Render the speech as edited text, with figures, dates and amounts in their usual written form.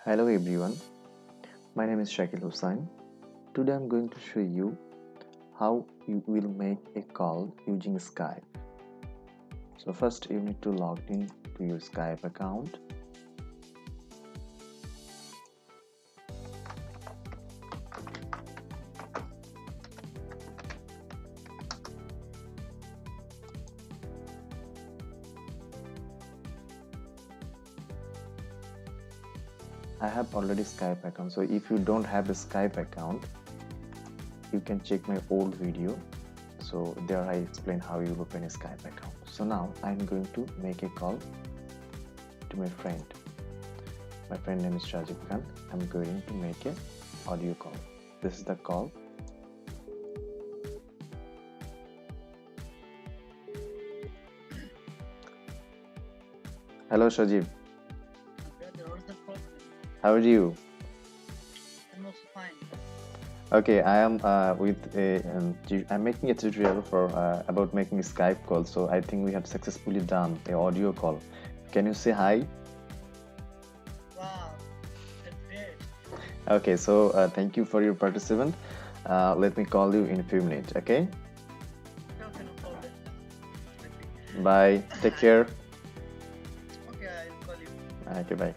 Hello everyone, my name is Shakil Hussain. Today I'm going to show you how you will make a call using Skype. So first you need to log in to your Skype account. I have already Skype account, so if you don't have a Skype account, you can check my old video. So there I explain how you open a Skype account. So now I'm going to make a call to my friend. My friend name is Shajib Khan. I'm going to make a audio call. This is the call. Hello Shajib. Brother, what's the problem? How are you? I'm also fine. Okay, I am I'm making a tutorial for about making a Skype call. So I think we have successfully done a audio call. Can you say hi? Wow, that's great. Okay, so thank you for your participant. Let me call you in a few minutes. Okay, Okay, no problem. bye. Take care. Okay, I'll call you. Okay, bye.